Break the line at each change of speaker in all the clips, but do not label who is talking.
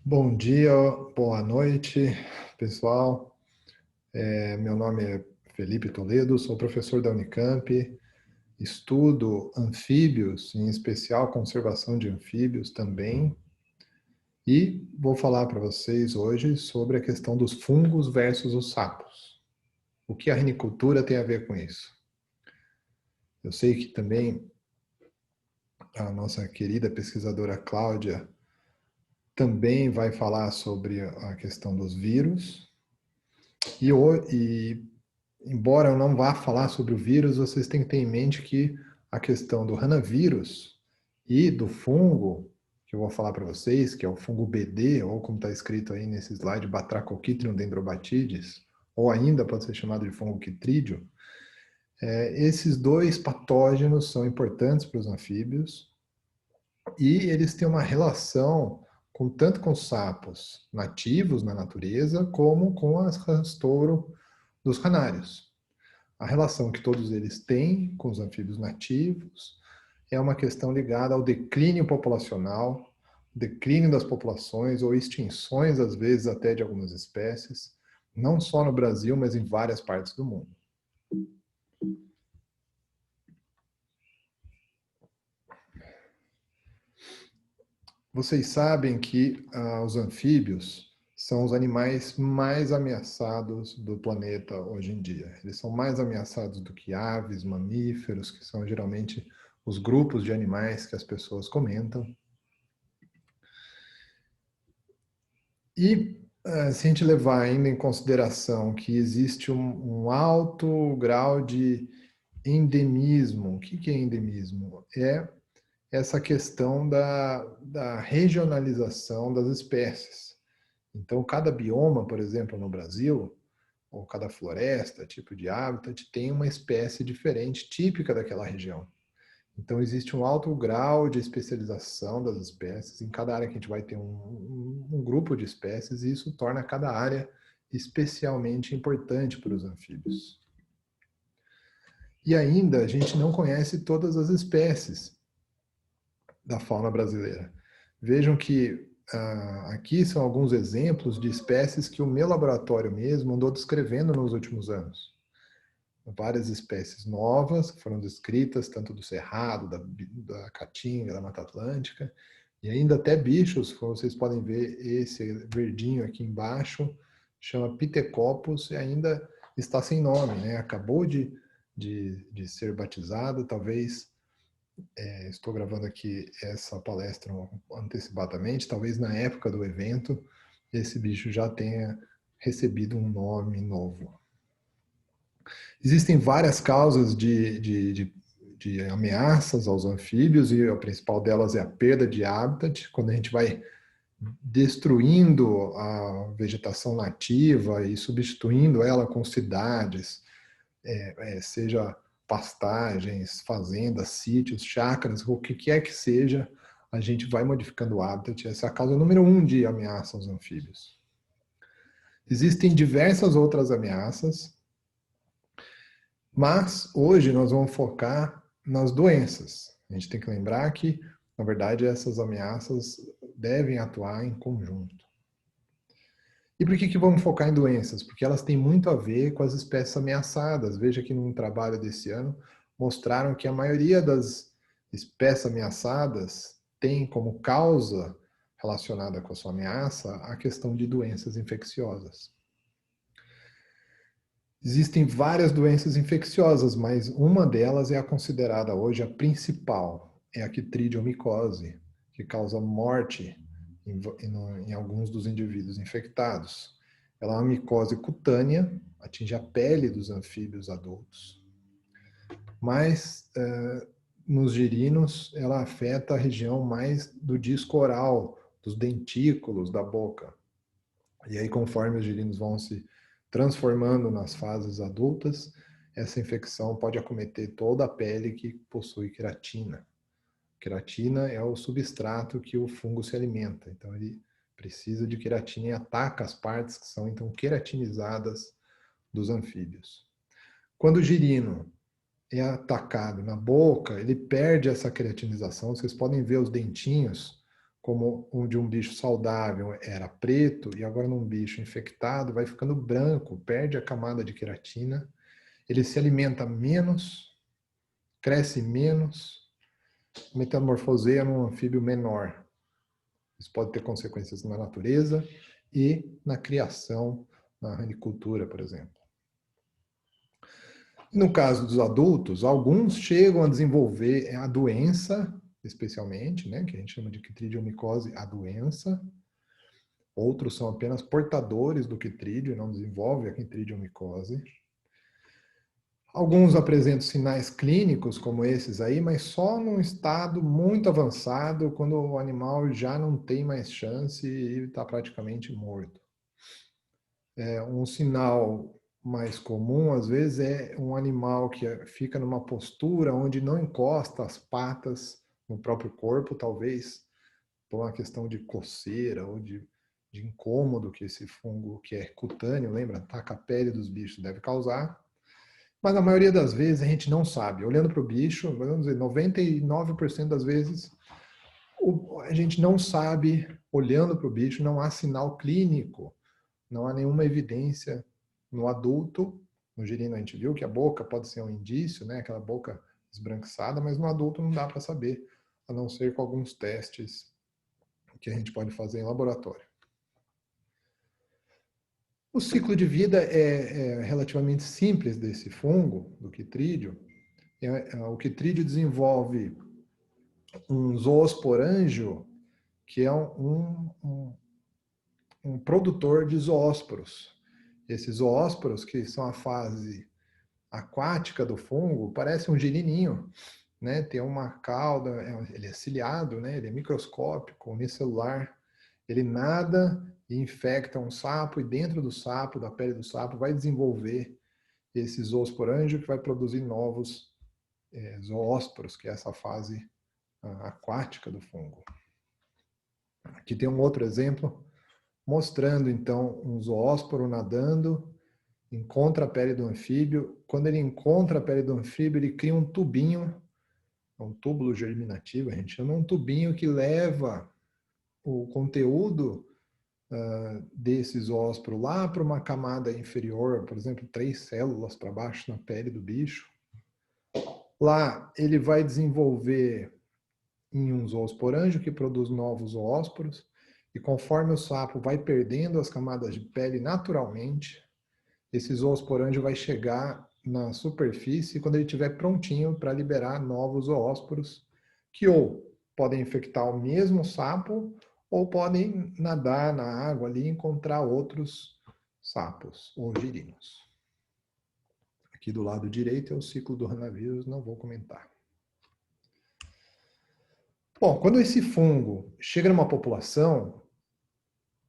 Bom dia, boa noite, pessoal. Meu nome é Felipe Toledo, sou professor da Unicamp, estudo anfíbios, em especial conservação de anfíbios também, e vou falar para vocês hoje sobre a questão dos fungos versus os sapos. O que a rinicultura tem a ver com isso? Eu sei que também a nossa querida pesquisadora Cláudia também vai falar sobre a questão dos vírus, e embora eu não vá falar sobre o vírus, vocês têm que ter em mente que a questão do hanavírus e do fungo, que eu vou falar para vocês, que é o fungo BD, ou como está escrito aí nesse slide, Batrachochitrium dendrobatides, ou ainda pode ser chamado de fungo quitrídeo, esses dois patógenos são importantes para os anfíbios e eles têm uma relação tanto com sapos nativos na natureza, como com as rastouro dos canários. A relação que todos eles têm com os anfíbios nativos é uma questão ligada ao declínio populacional, declínio das populações ou extinções, às vezes, até de algumas espécies, não só no Brasil, mas em várias partes do mundo. Vocês sabem que os anfíbios são os animais mais ameaçados do planeta hoje em dia. Eles são mais ameaçados do que aves, mamíferos, que são geralmente os grupos de animais que as pessoas comentam. E se a gente levar ainda em consideração que existe um alto grau de endemismo, o que é endemismo? É essa questão da regionalização das espécies. Então, cada bioma, por exemplo, no Brasil, ou cada floresta, tipo de habitat, tem uma espécie diferente, típica daquela região. Então, existe um alto grau de especialização das espécies. Em cada área que a gente vai ter um grupo de espécies, e isso torna cada área especialmente importante para os anfíbios. E ainda, a gente não conhece todas as espécies da fauna brasileira. Vejam que aqui são alguns exemplos de espécies que o meu laboratório mesmo andou descrevendo nos últimos anos. Várias espécies novas que foram descritas, tanto do cerrado, da caatinga, da Mata Atlântica, e ainda até bichos, como vocês podem ver esse verdinho aqui embaixo, chama Pithecopus e ainda está sem nome, né? Acabou de ser batizado, talvez, estou gravando aqui essa palestra antecipadamente, talvez na época do evento, esse bicho já tenha recebido um nome novo. Existem várias causas de ameaças aos anfíbios e a principal delas é a perda de habitat. Quando a gente vai destruindo a vegetação nativa e substituindo ela com cidades, seja pastagens, fazendas, sítios, chácaras, o que quer que seja, a gente vai modificando o habitat. Essa é a causa número 1 de ameaça aos anfíbios. Existem diversas outras ameaças, mas hoje nós vamos focar nas doenças. A gente tem que lembrar que, na verdade, essas ameaças devem atuar em conjunto. E por que vamos focar em doenças? Porque elas têm muito a ver com as espécies ameaçadas. Veja que num trabalho desse ano mostraram que a maioria das espécies ameaçadas tem como causa relacionada com a sua ameaça a questão de doenças infecciosas. Existem várias doenças infecciosas, mas uma delas é a considerada hoje a principal, é a quitridiomicose, que causa morte em alguns dos indivíduos infectados. Ela é uma micose cutânea, atinge a pele dos anfíbios adultos, mas nos girinos ela afeta a região mais do disco oral, dos dentículos da boca. E aí, conforme os girinos vão se transformando nas fases adultas, essa infecção pode acometer toda a pele que possui queratina. Queratina é o substrato que o fungo se alimenta, então ele precisa de queratina e ataca as partes que são então queratinizadas dos anfíbios. Quando o girino é atacado na boca, ele perde essa queratinização, vocês podem ver os dentinhos como o de um bicho saudável era preto, e agora num bicho infectado vai ficando branco, perde a camada de queratina, ele se alimenta menos, cresce menos, metamorfoseia num anfíbio menor. Isso pode ter consequências na natureza e na criação, na ranicultura, por exemplo. No caso dos adultos, alguns chegam a desenvolver a doença, especialmente, né, que a gente chama de quitridiomicorse, a doença. Outros são apenas portadores do quitrídeo e não desenvolvem a quitridiomicorse. Alguns apresentam sinais clínicos como esses aí, mas só num estado muito avançado, quando o animal já não tem mais chance e está praticamente morto. Um sinal mais comum, às vezes, é um animal que fica numa postura onde não encosta as patas no próprio corpo, talvez por uma questão de coceira ou de incômodo que esse fungo, que é cutâneo, lembra? Ataca a pele dos bichos, deve causar. Mas na maioria das vezes a gente não sabe. Olhando para o bicho, vamos dizer, 99% das vezes a gente não sabe, olhando para o bicho, não há sinal clínico, não há nenhuma evidência no adulto. No girino a gente viu que a boca pode ser um indício, né? Aquela boca esbranquiçada, mas no adulto não dá para saber, a não ser com alguns testes que a gente pode fazer em laboratório. O ciclo de vida é relativamente simples desse fungo, do quitrídeo. O quitrídeo desenvolve um zoosporângio, que é um produtor de zoósporos. Esses zoósporos, que são a fase aquática do fungo, parece um girininho, né? Tem uma cauda, ele é ciliado, né? Ele é microscópico, unicelular. Ele nada e infecta um sapo, e dentro do sapo, da pele do sapo, vai desenvolver esse zoosporângio que vai produzir novos zoósporos, que é essa fase aquática do fungo. Aqui tem um outro exemplo, mostrando então um zoósporo nadando, encontra a pele do anfíbio. Quando ele encontra a pele do anfíbio, ele cria um tubinho, um túbulo germinativo, a gente chama um tubinho que leva o conteúdo desse zoósporo lá para uma camada inferior, por exemplo, 3 células para baixo na pele do bicho. Lá ele vai desenvolver em um zoosporângio que produz novos zoósporos, e conforme o sapo vai perdendo as camadas de pele naturalmente, esse zoosporângio vai chegar na superfície quando ele estiver prontinho para liberar novos zoósporos, que ou podem infectar o mesmo sapo, ou podem nadar na água ali e encontrar outros sapos ou girinos. Aqui do lado direito é o ciclo do ranavírus, não vou comentar. Bom, quando esse fungo chega numa população,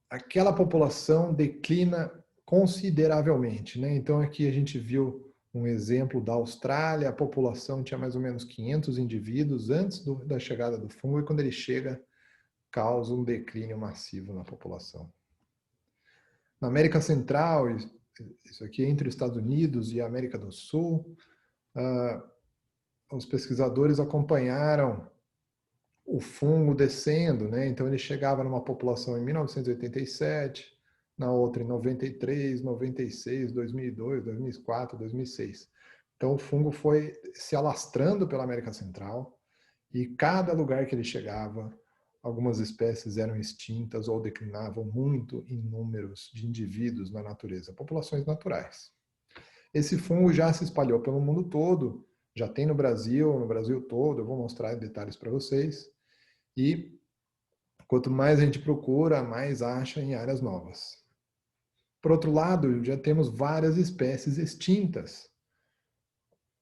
aquela população declina consideravelmente, né? Então aqui a gente viu um exemplo da Austrália, a população tinha mais ou menos 500 indivíduos antes da chegada do fungo, e quando ele chega, causa um declínio massivo na população. Na América Central, isso aqui entre os Estados Unidos e a América do Sul, os pesquisadores acompanharam o fungo descendo, né? Então ele chegava numa população em 1987, na outra em 93, 96, 2002, 2004, 2006. Então o fungo foi se alastrando pela América Central, e cada lugar que ele chegava, algumas espécies eram extintas ou declinavam muito em números de indivíduos na natureza, populações naturais. Esse fungo já se espalhou pelo mundo todo, já tem no Brasil todo, eu vou mostrar detalhes para vocês. E quanto mais a gente procura, mais acha em áreas novas. Por outro lado, já temos várias espécies extintas.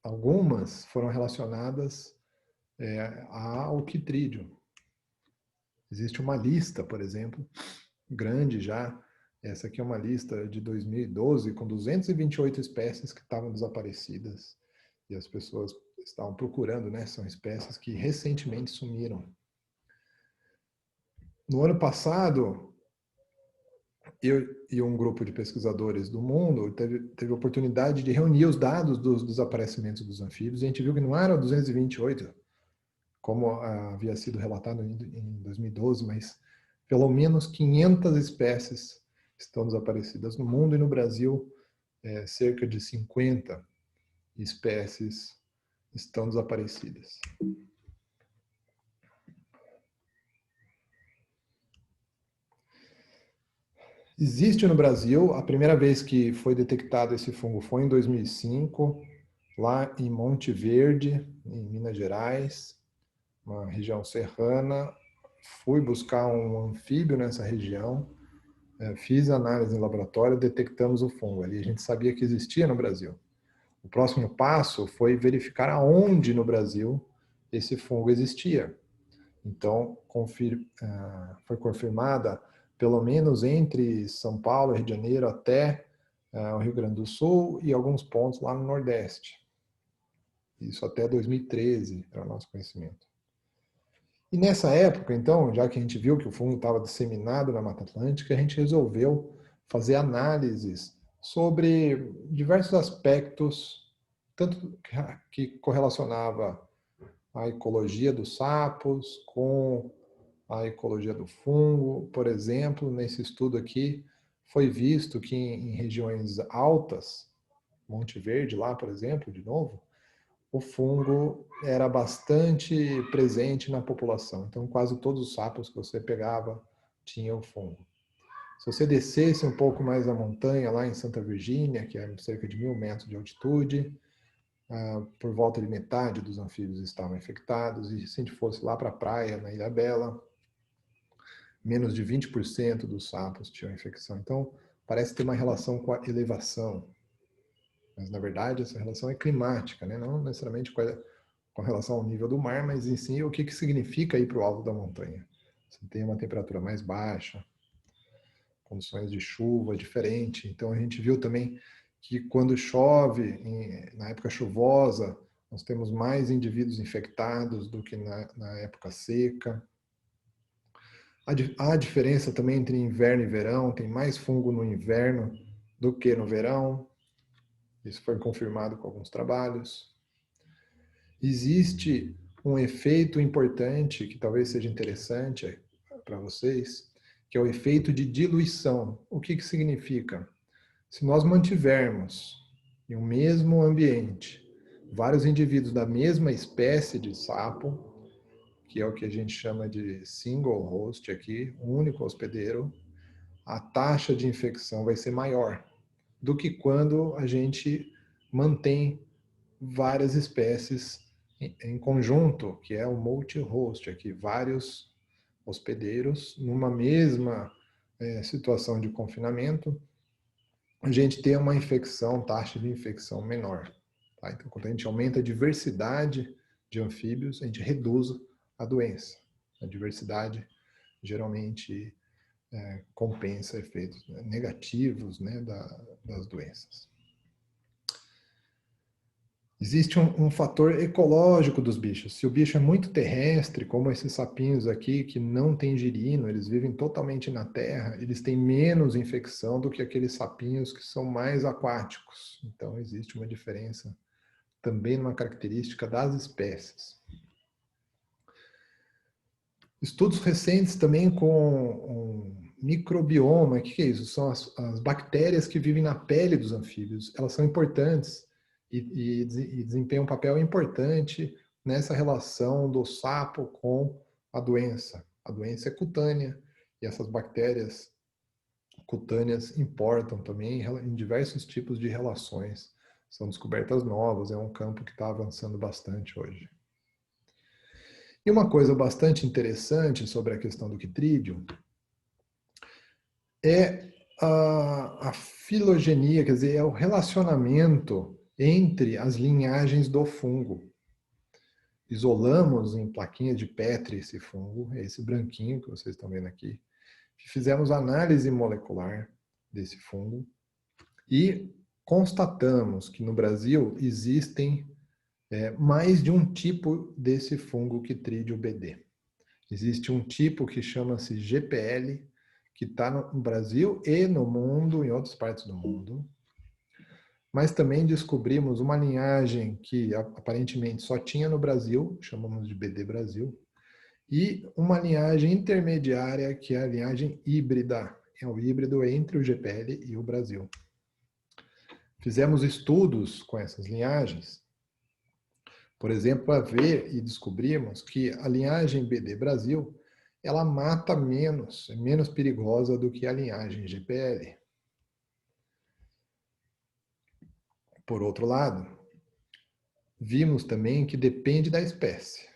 Algumas foram relacionadas ao quitrídeo. Existe uma lista, por exemplo, grande já. Essa aqui é uma lista de 2012, com 228 espécies que estavam desaparecidas. E as pessoas estavam procurando, né? São espécies que recentemente sumiram. No ano passado, eu e um grupo de pesquisadores do mundo teve a oportunidade de reunir os dados dos desaparecimentos dos anfíbios, e a gente viu que não eram 228 como havia sido relatado em 2012, mas pelo menos 500 espécies estão desaparecidas no mundo, e no Brasil cerca de 50 espécies estão desaparecidas. Existe no Brasil, a primeira vez que foi detectado esse fungo foi em 2005, lá em Monte Verde, em Minas Gerais, uma região serrana. Fui buscar um anfíbio nessa região, fiz análise em laboratório, detectamos o fungo. Ali a gente sabia que existia no Brasil. O próximo passo foi verificar aonde no Brasil esse fungo existia. Então, foi confirmada, pelo menos entre São Paulo e Rio de Janeiro até o Rio Grande do Sul e alguns pontos lá no Nordeste. Isso até 2013, para o nosso conhecimento. E nessa época, então, já que a gente viu que o fungo estava disseminado na Mata Atlântica, a gente resolveu fazer análises sobre diversos aspectos, tanto que correlacionava a ecologia dos sapos com a ecologia do fungo. Por exemplo, nesse estudo aqui, foi visto que em regiões altas, Monte Verde lá, por exemplo, de novo, o fungo era bastante presente na população. Então, quase todos os sapos que você pegava tinham o fungo. Se você descesse um pouco mais a montanha, lá em Santa Virgínia, que é cerca de 1.000 metros de altitude, por volta de metade dos anfíbios estavam infectados. E se a gente fosse lá para a praia, na Ilha Bela, menos de 20% dos sapos tinham infecção. Então, parece ter uma relação com a elevação. Mas, na verdade, essa relação é climática, né? Não necessariamente com relação ao nível do mar, mas em si o que significa ir para o alto da montanha. Você tem uma temperatura mais baixa, condições de chuva diferente. Então, a gente viu também que quando chove, na época chuvosa, nós temos mais indivíduos infectados do que na época seca. Há diferença também entre inverno e verão, tem mais fungo no inverno do que no verão. Isso foi confirmado com alguns trabalhos. Existe um efeito importante, que talvez seja interessante para vocês, que é o efeito de diluição. O que significa? Se nós mantivermos em um mesmo ambiente vários indivíduos da mesma espécie de sapo, que é o que a gente chama de single host aqui, um único hospedeiro, a taxa de infecção vai ser maior do que quando a gente mantém várias espécies em conjunto, que é o multi-host aqui, vários hospedeiros numa mesma situação de confinamento, a gente tem uma taxa de infecção menor. Tá? Então, quando a gente aumenta a diversidade de anfíbios, a gente reduz a doença. A diversidade geralmente compensa efeitos negativos, né, das doenças. Existe um fator ecológico dos bichos. Se o bicho é muito terrestre, como esses sapinhos aqui, que não tem girino, eles vivem totalmente na terra, eles têm menos infecção do que aqueles sapinhos que são mais aquáticos. Então, existe uma diferença também numa característica das espécies. Estudos recentes também com um microbioma. O que é isso? São as bactérias que vivem na pele dos anfíbios. Elas são importantes e desempenham um papel importante nessa relação do sapo com a doença. A doença é cutânea e essas bactérias cutâneas importam também em diversos tipos de relações. São descobertas novas, é um campo que está avançando bastante hoje. E uma coisa bastante interessante sobre a questão do Chytridium é a filogenia, quer dizer, é o relacionamento entre as linhagens do fungo. Isolamos em plaquinha de Petri esse fungo, esse branquinho que vocês estão vendo aqui. Fizemos análise molecular desse fungo e constatamos que no Brasil existem mais de um tipo desse fungo Chytridium BD. Existe um tipo que chama-se GPL, que está no Brasil e no mundo, em outras partes do mundo. mas também descobrimos uma linhagem que aparentemente só tinha no Brasil, chamamos de BD Brasil, e uma linhagem intermediária, que é a linhagem híbrida. É o híbrido entre o GPL e o Brasil. Fizemos estudos com essas linhagens, por exemplo, para ver e descobrimos que a linhagem BD Brasil, ela mata menos, é menos perigosa do que a linhagem GPL. Por outro lado, vimos também que depende da espécie.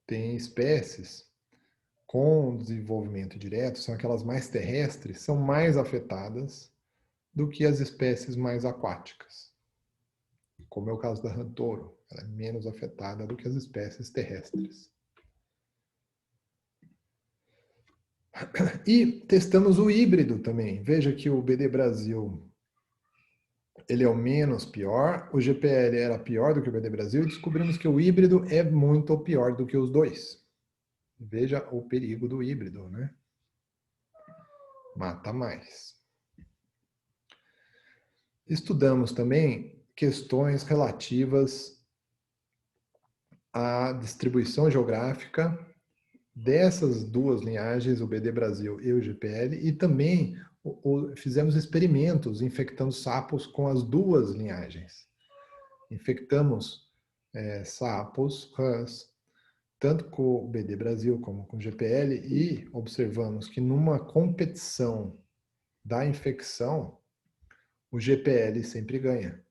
Tem espécies com desenvolvimento direto, são aquelas mais terrestres, são mais afetadas do que as espécies mais aquáticas. Como é o caso da rã-touro, ela é menos afetada do que as espécies terrestres. E testamos o híbrido também. Veja que o BD Brasil, ele é o menos pior, o GPL era pior do que o BD Brasil, e descobrimos que o híbrido é muito pior do que os dois. Veja o perigo do híbrido, né? Mata mais. Estudamos também questões relativas à distribuição geográfica dessas duas linhagens, o BD Brasil e o GPL, e também fizemos experimentos infectando sapos com as duas linhagens. Infectamos sapos, rãs, tanto com o BD Brasil como com o GPL, e observamos que numa competição da infecção, o GPL sempre ganha.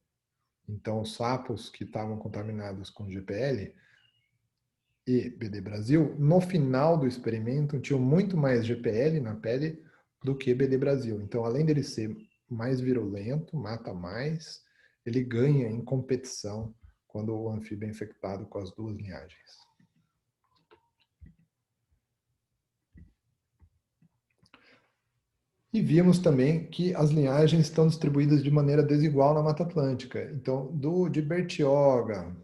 Então, os sapos que estavam contaminados com GPL e BD Brasil, no final do experimento, tinham muito mais GPL na pele do que BD Brasil. Então, além dele ser mais virulento, mata mais, ele ganha em competição quando o anfíbio é infectado com as duas linhagens. E vimos também que as linhagens estão distribuídas de maneira desigual na Mata Atlântica. Então, de Bertioga,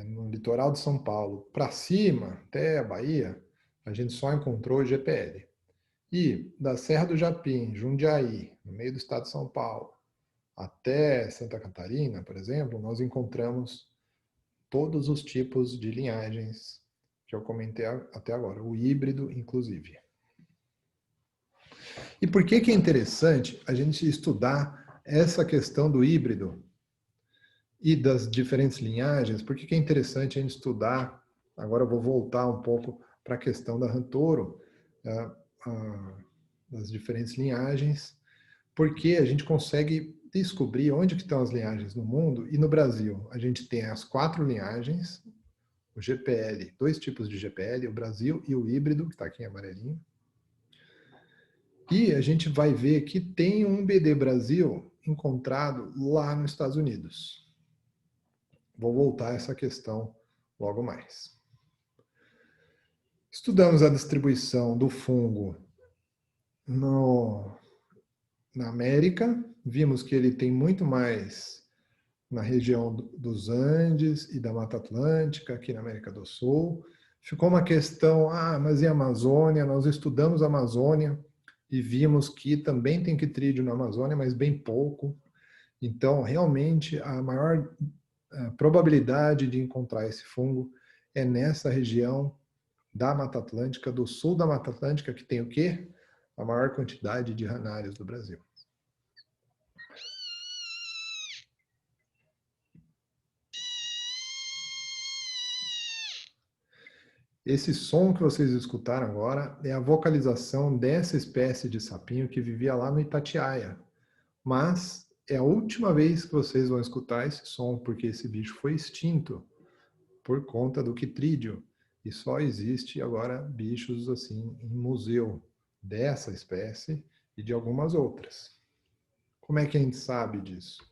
no litoral de São Paulo, para cima, até a Bahia, a gente só encontrou GPL. E da Serra do Japim, Jundiaí, no meio do estado de São Paulo, até Santa Catarina, por exemplo, nós encontramos todos os tipos de linhagens que eu comentei até agora, o híbrido inclusive. E por que é interessante a gente estudar essa questão do híbrido e das diferentes linhagens? Por que é interessante a gente estudar? Agora eu vou voltar um pouco para a questão da rã-touro, das diferentes linhagens, porque a gente consegue descobrir onde que estão as linhagens no mundo. E no Brasil, a gente tem as 4 linhagens, o GPL, 2 tipos de GPL, o Brasil e o híbrido, que está aqui em amarelinho. E a gente vai ver que tem um BD Brasil encontrado lá nos Estados Unidos. Vou voltar a essa questão logo mais. Estudamos a distribuição do fungo na América. Vimos que ele tem muito mais na região dos Andes e da Mata Atlântica, aqui na América do Sul. Ficou uma questão, mas e a Amazônia? Nós estudamos a Amazônia e vimos que também tem quitrídeo na Amazônia, mas bem pouco. Então, realmente, a maior probabilidade de encontrar esse fungo é nessa região da Mata Atlântica, do sul da Mata Atlântica, que tem o quê? A maior quantidade de ranários do Brasil. Esse som que vocês escutaram agora é a vocalização dessa espécie de sapinho que vivia lá no Itatiaia. Mas é a última vez que vocês vão escutar esse som, porque esse bicho foi extinto por conta do quitrídeo. E só existe agora bichos assim em museu dessa espécie e de algumas outras. Como é que a gente sabe disso?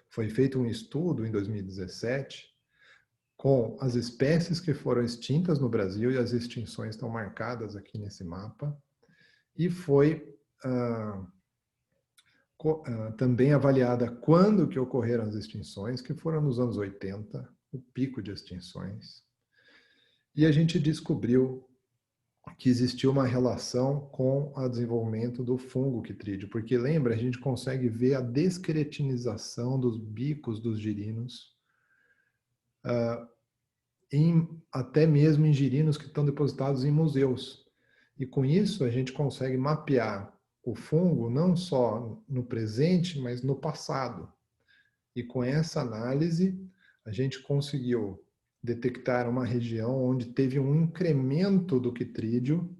Foi feito um estudo em 2017 com as espécies que foram extintas no Brasil, e as extinções estão marcadas aqui nesse mapa, e foi também avaliada quando que ocorreram as extinções, que foram nos anos 80, o pico de extinções. E a gente descobriu que existiu uma relação com o desenvolvimento do fungo quitrídeo, porque lembra, a gente consegue ver a desqueratinização dos bicos dos girinos, até mesmo em girinos que estão depositados em museus. E com isso a gente consegue mapear o fungo não só no presente, mas no passado. E com essa análise a gente conseguiu detectar uma região onde teve um incremento do quitrídeo,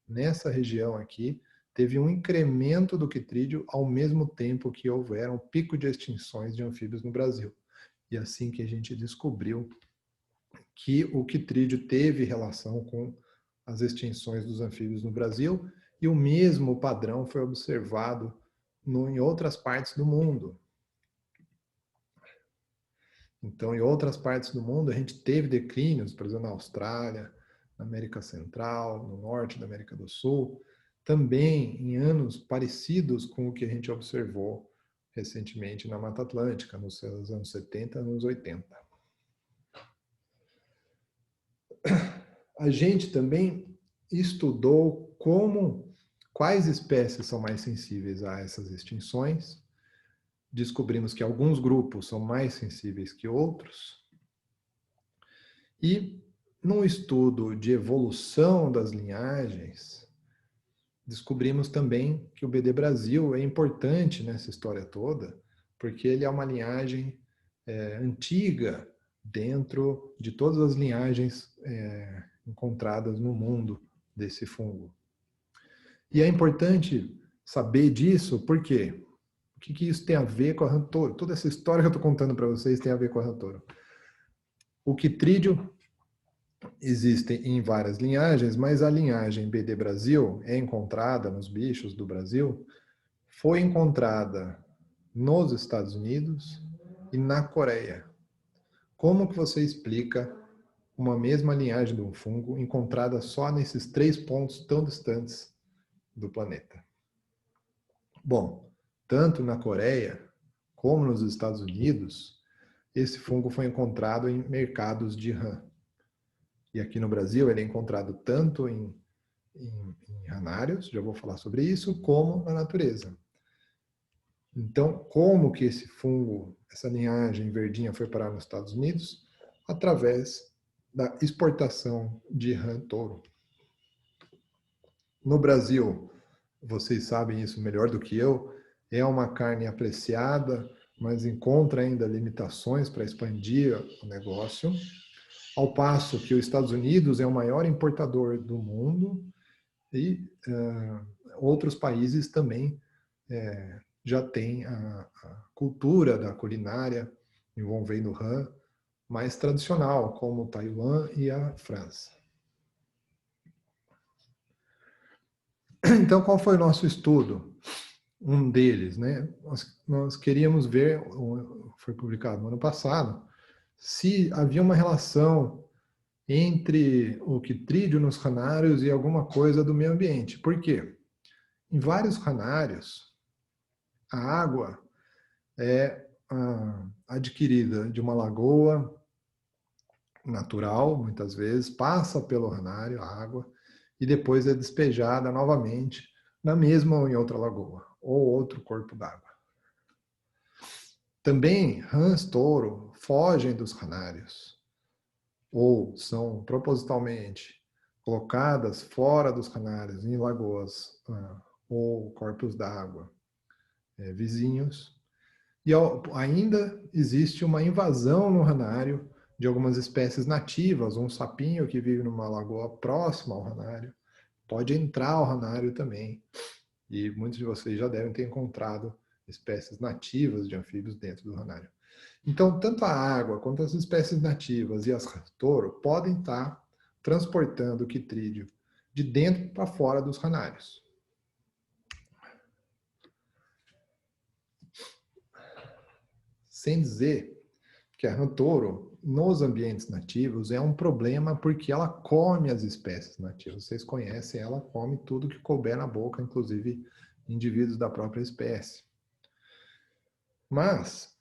nessa região aqui, teve um incremento do quitrídeo ao mesmo tempo que houver um pico de extinções de anfíbios no Brasil. E assim que a gente descobriu que o quitrídeo teve relação com as extinções dos anfíbios no Brasil, e o mesmo padrão foi observado em outras partes do mundo. Então, em outras partes do mundo, a gente teve declínios, por exemplo, na Austrália, na América Central, no norte da América do Sul, também em anos parecidos com o que a gente observou recentemente na Mata Atlântica, nos anos 70 e anos 80. A gente também estudou quais espécies são mais sensíveis a essas extinções. Descobrimos que alguns grupos são mais sensíveis que outros. E, num estudo de evolução das linhagens, descobrimos também que o BD Brasil é importante nessa história toda, porque ele é uma linhagem antiga dentro de todas as linhagens encontradas no mundo desse fungo. E é importante saber disso, por quê? O que isso tem a ver com a Rantoro? Toda essa história que eu estou contando para vocês tem a ver com a Rantoro. O quitrídeo existe em várias linhagens, mas a linhagem BD Brasil é encontrada nos bichos do Brasil, foi encontrada nos Estados Unidos e na Coreia. Como que você explica uma mesma linhagem de um fungo encontrada só nesses 3 pontos tão distantes do planeta? Bom, tanto na Coreia como nos Estados Unidos, esse fungo foi encontrado em mercados de rã. E aqui no Brasil ele é encontrado tanto em ranários, já vou falar sobre isso, como na natureza. Então, como que esse fungo, essa linhagem verdinha foi parar nos Estados Unidos? Através da exportação de rã touro. No Brasil, vocês sabem isso melhor do que eu, é uma carne apreciada, mas encontra ainda limitações para expandir o negócio, ao passo que os Estados Unidos é o maior importador do mundo e outros países também já têm a cultura da culinária envolvendo rã mais tradicional, como Taiwan e a França. Então, qual foi o nosso estudo? Um deles, né? Nós queríamos ver, foi publicado no ano passado, se havia uma relação entre o quitrídeo nos ranários e alguma coisa do meio ambiente. Por quê? Em vários ranários, a água é adquirida de uma lagoa natural, muitas vezes, passa pelo ranário, a água, e depois é despejada novamente na mesma ou em outra lagoa, ou outro corpo d'água. Também rãs touro fogem dos ranários, ou são propositalmente colocadas fora dos ranários, em lagoas ou corpos d'água vizinhos. E ainda existe uma invasão no ranário de algumas espécies nativas. Um sapinho que vive numa lagoa próxima ao ranário pode entrar ao ranário também. E muitos de vocês já devem ter encontrado espécies nativas de anfíbios dentro do ranário. Então, tanto a água quanto as espécies nativas e as touro podem estar transportando o quitrídeo de dentro para fora dos ranários. Sem dizer que a rã touro, nos ambientes nativos, é um problema porque ela come as espécies nativas. Vocês conhecem, ela come tudo que couber na boca, inclusive indivíduos da própria espécie. Mas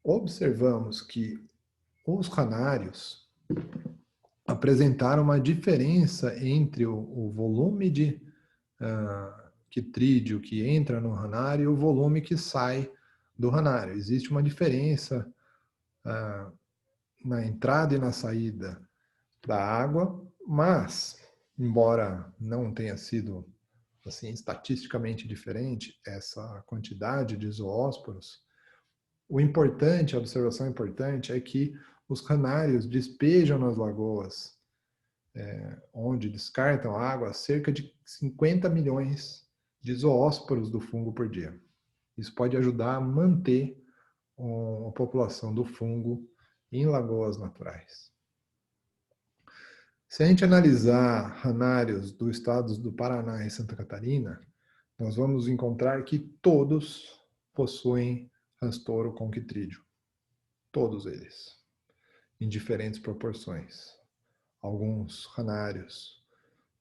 observamos que os ranários apresentaram uma diferença entre o volume de quitrídeo que entra no ranário e o volume que sai do ranário. Existe uma diferença na entrada e na saída da água, mas, embora não tenha sido assim estatisticamente diferente essa quantidade de zoósporos, o importante, a observação importante é que os canários despejam nas lagoas, onde descartam água, cerca de 50 milhões de zoósporos do fungo por dia. Isso pode ajudar a manter a população do fungo em lagoas naturais. Se a gente analisar ranários dos estados do Paraná e Santa Catarina, nós vamos encontrar que todos possuem rastoro com quitrídeo. Todos eles, em diferentes proporções. Alguns ranários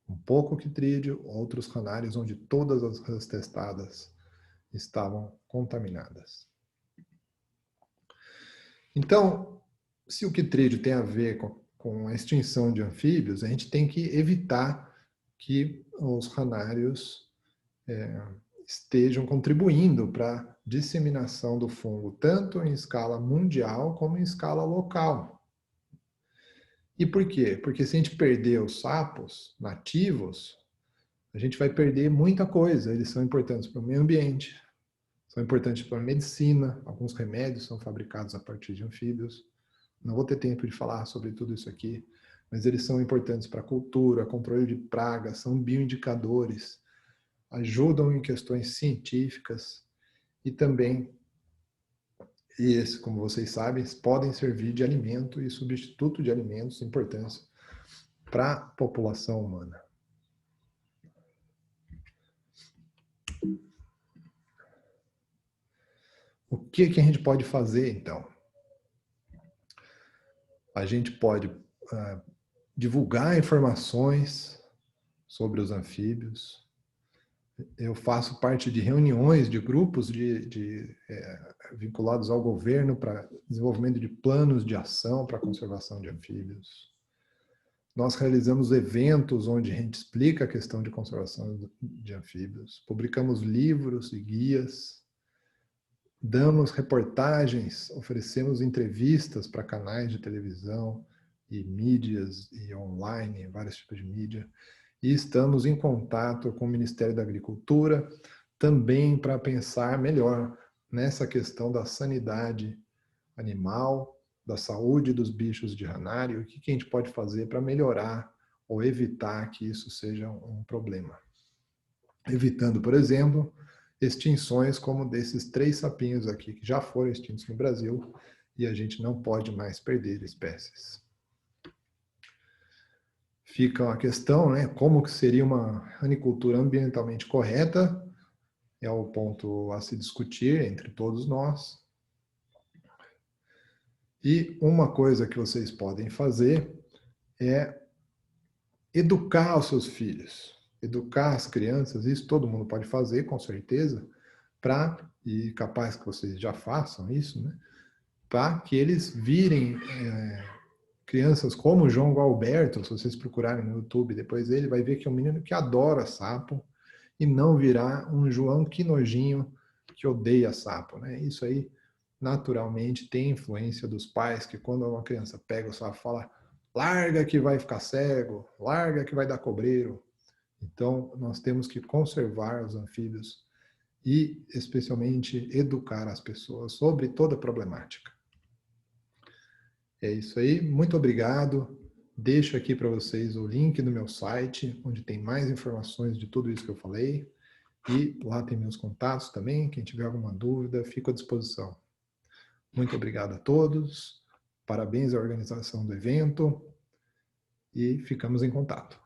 com pouco quitrídeo, outros ranários onde todas as rãs testadas estavam contaminadas. Então, se o quitrídeo tem a ver com a extinção de anfíbios, a gente tem que evitar que os ranários estejam contribuindo para a disseminação do fungo, tanto em escala mundial como em escala local. E por quê? Porque se a gente perder os sapos nativos, a gente vai perder muita coisa. Eles são importantes para o meio ambiente, são importantes para a medicina, alguns remédios são fabricados a partir de anfíbios. Não vou ter tempo de falar sobre tudo isso aqui, mas eles são importantes para a cultura, controle de pragas, são bioindicadores, ajudam em questões científicas e também, como vocês sabem, podem servir de alimento e substituto de alimentos de importância para a população humana. O que a gente pode fazer, então? A gente pode divulgar informações sobre os anfíbios. Eu faço parte de reuniões de grupos vinculados ao governo para desenvolvimento de planos de ação para a conservação de anfíbios. Nós realizamos eventos onde a gente explica a questão de conservação de anfíbios. Publicamos livros e guias. Damos reportagens, oferecemos entrevistas para canais de televisão e mídias e online, vários tipos de mídia. E estamos em contato com o Ministério da Agricultura, também para pensar melhor nessa questão da sanidade animal, da saúde dos bichos de ranário, o que a gente pode fazer para melhorar ou evitar que isso seja um problema. Evitando, por exemplo, extinções como desses 3 sapinhos aqui, que já foram extintos no Brasil, e a gente não pode mais perder espécies. Fica a questão, né, como que seria uma ranicultura ambientalmente correta, é o ponto a se discutir entre todos nós. E uma coisa que vocês podem fazer é educar os seus filhos, educar as crianças, isso todo mundo pode fazer, com certeza, e capaz que vocês já façam isso, né, para que eles virem crianças como o João Gualberto, se vocês procurarem no YouTube depois ele vai ver que é um menino que adora sapo e não virar um João que nojinho que odeia sapo, né? Isso aí naturalmente tem influência dos pais que quando uma criança pega o sapo fala larga que vai ficar cego, larga que vai dar cobreiro. Então nós temos que conservar os anfíbios e especialmente educar as pessoas sobre toda a problemática. É isso aí, muito obrigado. Deixo aqui para vocês o link do meu site, onde tem mais informações de tudo isso que eu falei. E lá tem meus contatos também. Quem tiver alguma dúvida, fico à disposição. Muito obrigado a todos. Parabéns à organização do evento. E ficamos em contato.